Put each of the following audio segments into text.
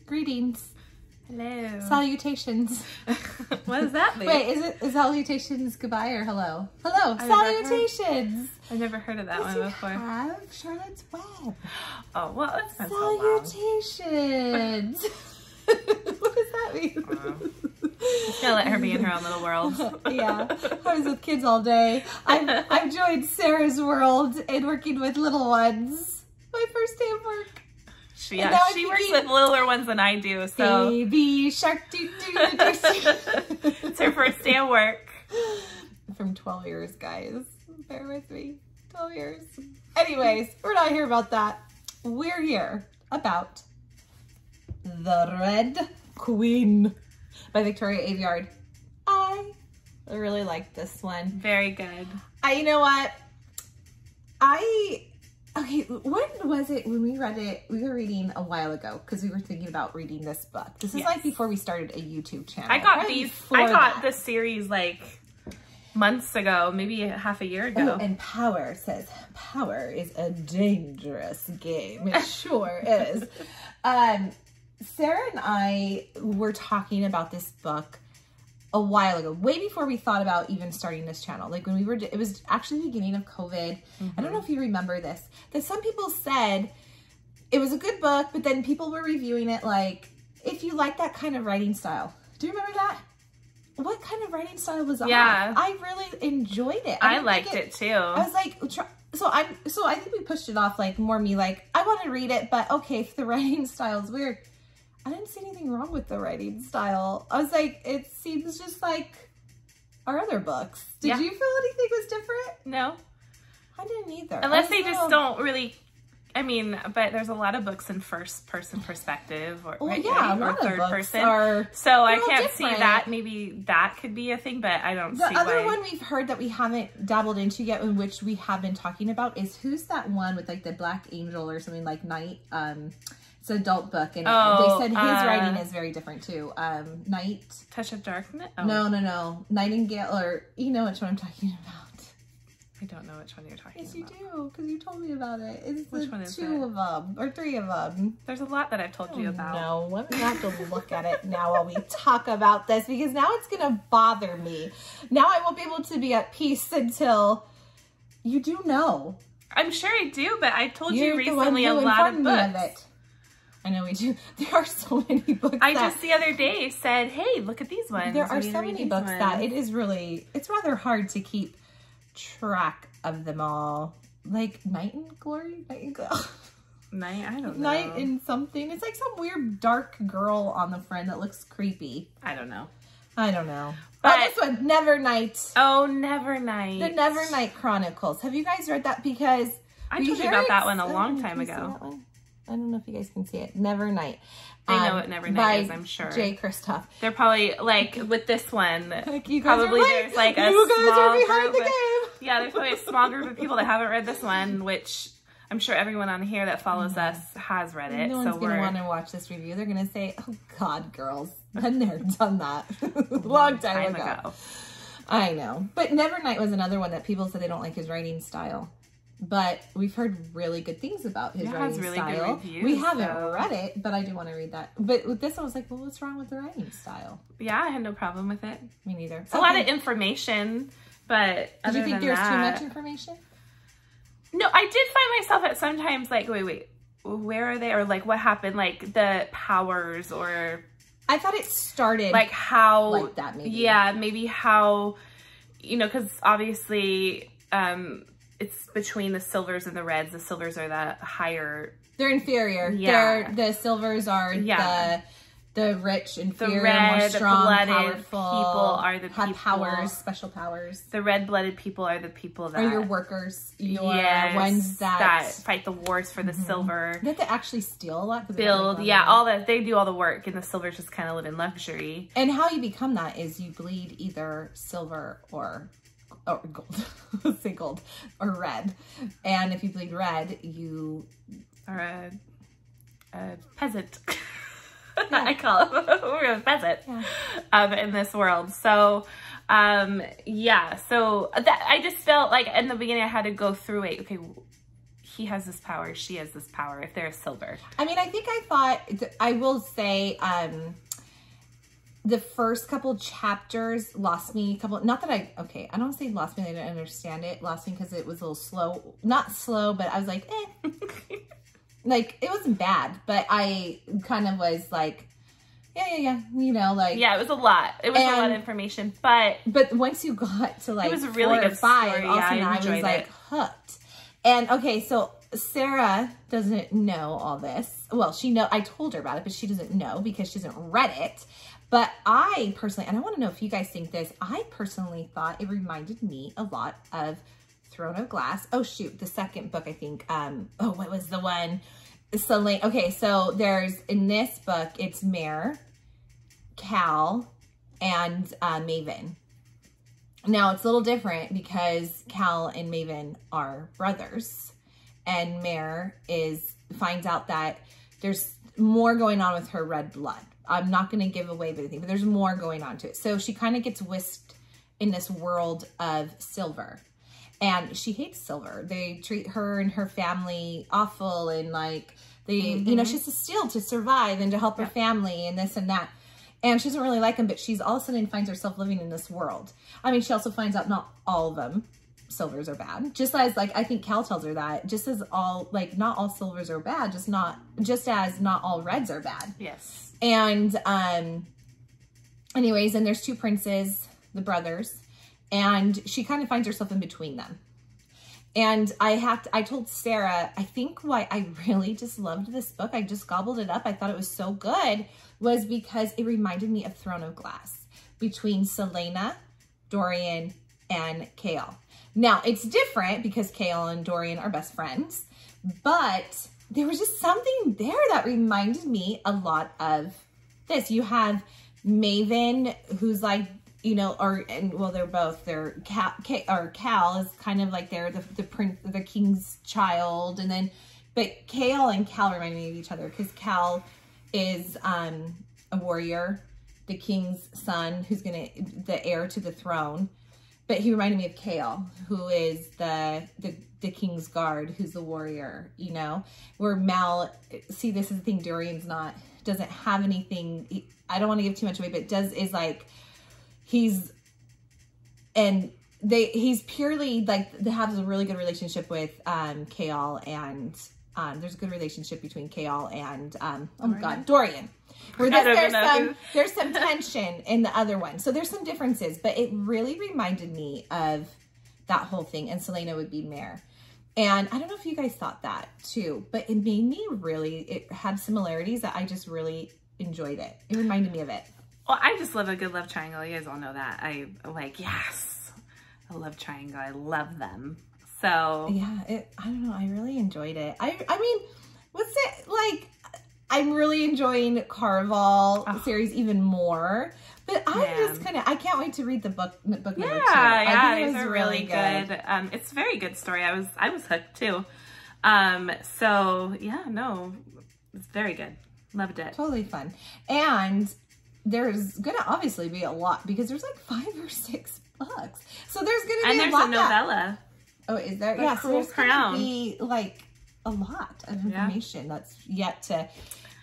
Greetings. Hello. Salutations. What does that mean? Wait, is salutations goodbye or hello? Hello. Salutations. I've never heard of that one before. Have Charlotte's Web. Oh, well, it's been Salutations. What does that mean? Just gonna let her be in her own little world. Yeah, I was with kids all day. I've joined Sarah's world and working with little ones. My first day of work. She works with littler ones than I do, so. Baby shark doo doo doo doo. It's her first day of work. From 12 years, guys. Bear with me. 12 years. Anyways, we're not here about that. We're here about The Red Queen by Victoria Aveyard. I really like this one. Very good. You know what? Okay, when was it when we read it? We were reading a while ago because we were thinking about reading this book. This is like before we started a YouTube channel. I got this series like months ago, maybe half a year ago. Oh, and Power says, power is a dangerous game. It sure is. Sarah and I were talking about this book a while ago, way before we thought about even starting this channel. Like when we were, it was actually the beginning of COVID. I don't know if you remember this, that some people said it was a good book, but then people were reviewing it like, if you like that kind of writing style. Do you remember that? What kind of writing style was that? Yeah. I really enjoyed it. I liked it too. I was like, so I think we pushed it off, like more me like, I want to read it, but okay, if the writing style is weird. I didn't see anything wrong with the writing style. I was like, it seems just like our other books. Did you feel anything was different? No. I didn't either. Unless they just don't really, I mean, but there's a lot of books in first person perspective or, or third person. So I can't see that. Maybe that could be a thing, but I don't see why. The other one we've heard that we haven't dabbled into yet, in which we have been talking about, is who's that one with like the Black Angel or something like Night? It's an adult book, and they said his writing is very different too. Night. Touch of Darkness? Oh. No. Nightingale, or you know which one I'm talking about. I don't know which one you're talking about. Yes, you do, because you told me about it. It's which one is two of them, or three of them. There's a lot that I've told you about. No, let me have to look at it now while we talk about this, because now it's going to bother me. Now I won't be able to be at peace until you do know. I'm sure I do, but I told you recently a lot of books. I know we do. There are so many books. I just the other day said, hey, look at these ones. There are so many books that it's rather hard to keep track of them all. Like Nightingale? I don't know. Night in something. It's like some weird dark girl on the front that looks creepy. I don't know. But this one, Nevernight. Oh, Nevernight. The Nevernight Chronicles. Have you guys read that? Because I told you about that one a long time ago. I don't know if you guys can see it. Nevernight. I know what Nevernight is, I'm sure. J. Kristoff. They're probably, like, with this one, like you guys probably there's, like, a you guys small are behind group. The game. Yeah, there's probably a small group of people that haven't read this one, which I'm sure everyone on here that follows us has read it. No one's going to want to watch this review. They're going to say, oh, God, girls. Been there, done that. Long time ago. I know. But Nevernight was another one that people said they don't like his writing style. But we've heard really good things about his writing style. Good reviews, we haven't read it, but I do want to read that. But with this one, I was like, well, what's wrong with the writing style? Yeah, I had no problem with it. Me neither. It's a lot of information, but did you think there was too much information? No, I did find myself at sometimes like, wait, where are they? Or like, what happened? Like the powers, or I thought it started like how like that. Maybe maybe how, you know, because obviously it's between the silvers and the reds. The silvers are the higher. They're inferior. Yeah. The silvers are the rich, inferior, more strong, powerful people are the people. Have powers, special powers. The red-blooded people are the people that are your workers. Your ones that fight the wars for the silver. They have to actually steal a lot. Build, all that. They do all the work, and the silvers just kind of live in luxury. And how you become that is you bleed either silver or gold. Let's say gold or red. And if you bleed red, you are a peasant. I call it. We're a peasant in this world. So, so that I just felt like in the beginning I had to go through it. Okay, he has this power, she has this power, if they're a silver. I mean, I think I will say, the first couple chapters lost me I don't say lost me, I didn't understand it. Lost me because it was a little slow. Not slow, but I was like, eh. Like, it wasn't bad, but I kind of was like, yeah, you know, like. Yeah, it was a lot. It was a lot of information, but once you got to like it was a really good 5, story. all of a sudden I was like hooked. And okay, so Sarah doesn't know all this. Well, I told her about it, but she doesn't know because she hasn't read it. But I personally, and I want to know if you guys think this, I personally thought it reminded me a lot of Throne of Glass. Oh shoot, the second book, I think. What was the one? Selena. Okay, so there's, in this book, it's Mare, Cal, and Maven. Now, it's a little different because Cal and Maven are brothers. And Mare finds out that there's more going on with her red blood. I'm not going to give away anything, but there's more going on to it. So she kind of gets whisked in this world of silver. And she hates silver. They treat her and her family awful, and like, you know, she has to steal to survive and to help her family and this and that. And she doesn't really like them, but she's all of a sudden finds herself living in this world. I mean, she also finds out not all of them silvers are bad. Just as, like, I think Cal tells her that, just as not all silvers are bad, just as not all reds are bad. Yes. And, anyways, and there's 2 princes, the brothers, and she kind of finds herself in between them. And I told Sarah, I think why I really just loved this book, I just gobbled it up, I thought it was so good, was because it reminded me of Throne of Glass between Selena, Dorian, and Chaol. Now, it's different because Chaol and Dorian are best friends, but there was just something there that reminded me a lot of this. You have Maven, who's like, you know, Cal is kind of like they're the king's child, and then, but Chaol and Cal remind me of each other because Cal is a warrior, the king's son, who's the heir to the throne. But he reminded me of Chaol, who is the king's guard, who's the warrior, you know, where see, this is the thing, Dorian's doesn't have anything, I don't want to give too much away, but he's purely like, they have a really good relationship with Chaol, and there's a good relationship between Chaol and Dorian. Where there's some tension in the other one. So there's some differences, but it really reminded me of that whole thing. And Selena would be Mare. And I don't know if you guys thought that too, but it made me it had similarities that I just really enjoyed it. It reminded me of it. Well, I just love a good love triangle. You guys all know that. I love triangle. I love them. So yeah, I don't know. I really enjoyed it. I mean, what's it like? I'm really enjoying Caraval series even more, but I can't wait to read the book number 2. Yeah, these are really good. It's a very good story. I was hooked too. So yeah, no, it's very good. Loved it. Totally fun. And there's gonna obviously be a lot because there's like 5 or 6 books. So there's gonna be a lot. And there's a novella. Oh, is there? Yeah, so there's gonna be like a lot of information that's yet to,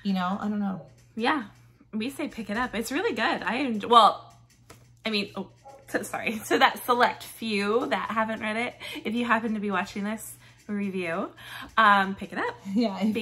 you know, I don't know. Yeah, we say pick it up. It's really good. To that select few that haven't read it, if you happen to be watching this review, pick it up. Yeah, if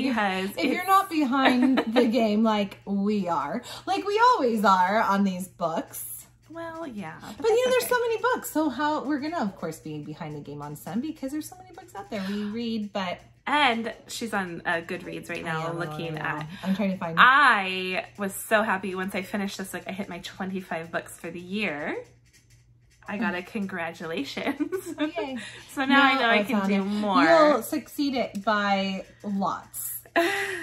you're not behind the game like we are, like we always are on these books. Well, yeah. But you know, there's so many books. So we're going to, of course, be behind the game on some because there's so many books out there we read, but... And she's on Goodreads right now looking at... I'm trying to find... I was so happy once I finished this book. I hit my 25 books for the year. I got a congratulations. Yay. So now I know I can do more. You'll succeed it by lots.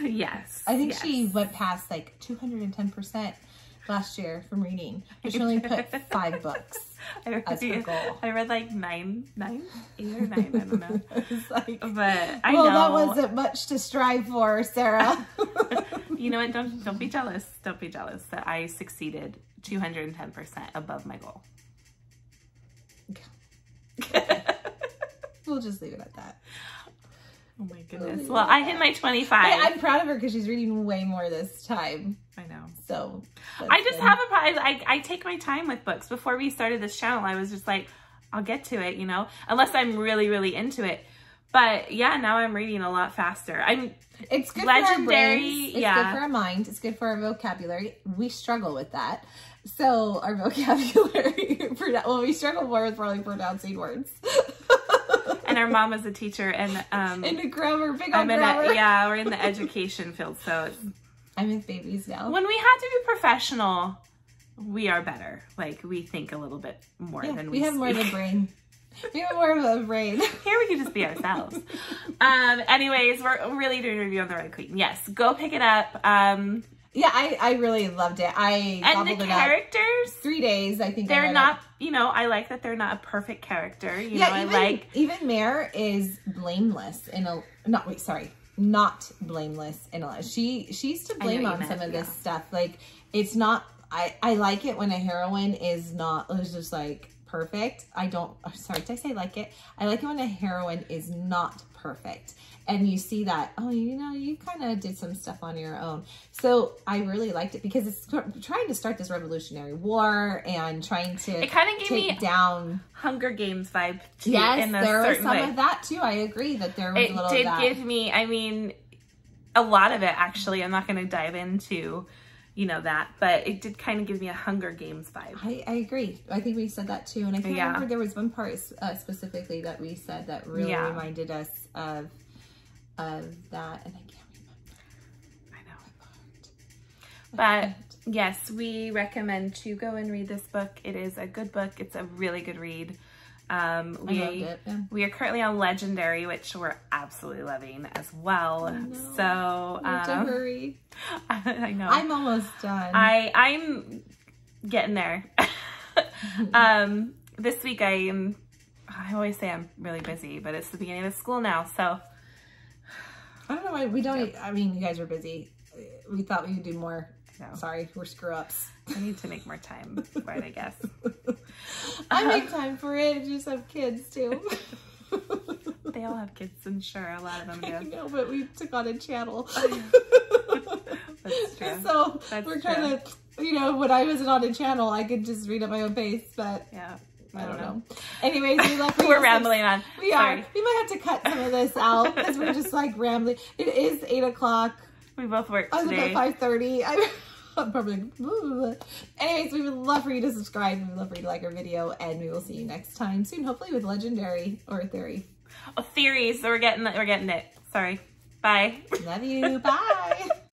Yes. I think she went past like 210%. Last year from reading. She only put 5 books as her goal. I read like 8 or 9, I don't know. But I know. Well, that wasn't much to strive for, Sarah. You know what? Don't be jealous. Don't be jealous that I succeeded 210% above my goal. Okay. We'll just leave it at that. Oh my goodness. Well, I hit my 25. I'm proud of her because she's reading way more this time. I know. So I just have a problem. I take my time with books. Before we started this channel, I was just like, I'll get to it, you know, unless I'm really, really into it. But yeah, now I'm reading a lot faster. It's good for our brains. It's good for our mind. It's good for our vocabulary. We struggle with that. So our vocabulary, well, we struggle more with probably pronouncing words. And our mom is a teacher, and into grammar, big on grammar. Yeah, we're in the education field, so I'm with babies now. When we have to be professional, we are better. Like, we think a little bit more than we have speak. more of a brain. We have more of a brain. Here we can just be ourselves. Anyways, we're really doing a review on The Red Queen. Yes, go pick it up. Yeah, I really loved it. And the characters, 3 days, I think. They're not, you know, I like that they're not a perfect character. You know, even Mare is blameless not blameless in a lot. She's to blame on some of this stuff. Like, it's not, I like it when a heroine is just like perfect. Sorry, did I say like it? I like it when a heroine is not perfect. And you see that, oh, you know, you kind of did some stuff on your own. So I really liked it because it's trying to start this Revolutionary War and trying to it kind of gave me down Hunger Games vibe too. Yes, there was some of that too. I agree that there was a little of that. It did give me, I mean, a lot of it actually. I'm not going to dive into, you know, that, but it did kind of give me a Hunger Games vibe. I agree. I think we said that too. And I can't remember, there was one part specifically that we said that really reminded us of that, and I can't remember. I know. But yes, we recommend to go and read this book. It is a good book. It's a really good read. I loved it. Yeah. We are currently on Legendary, which we're absolutely loving as well. So I have to hurry. I know. I'm almost done. I'm getting there. This week I always say I'm really busy, but it's the beginning of school now, so I don't know why we don't. I mean, you guys are busy. We thought we could do more. No. Sorry, we're screw ups. I need to make more time for it, I guess. I make time for it. I just have kids too. They all have kids, I'm sure. A lot of them do. I know, but we took on a channel. That's true. So we're kind of, you know, when I wasn't on a channel, I could just read at my own pace, but yeah. I don't know. Anyways, we're rambling on. We are. We might have to cut some of this out because we're just like rambling. It is 8 o'clock. We both work today. I was up at 5:30. I'm probably like, anyways, we would love for you to subscribe. We would love for you to like our video, and we will see you next time soon, hopefully with Legendary or Theory. Oh, Theories. So we're getting it. Sorry. Bye. Love you. Bye.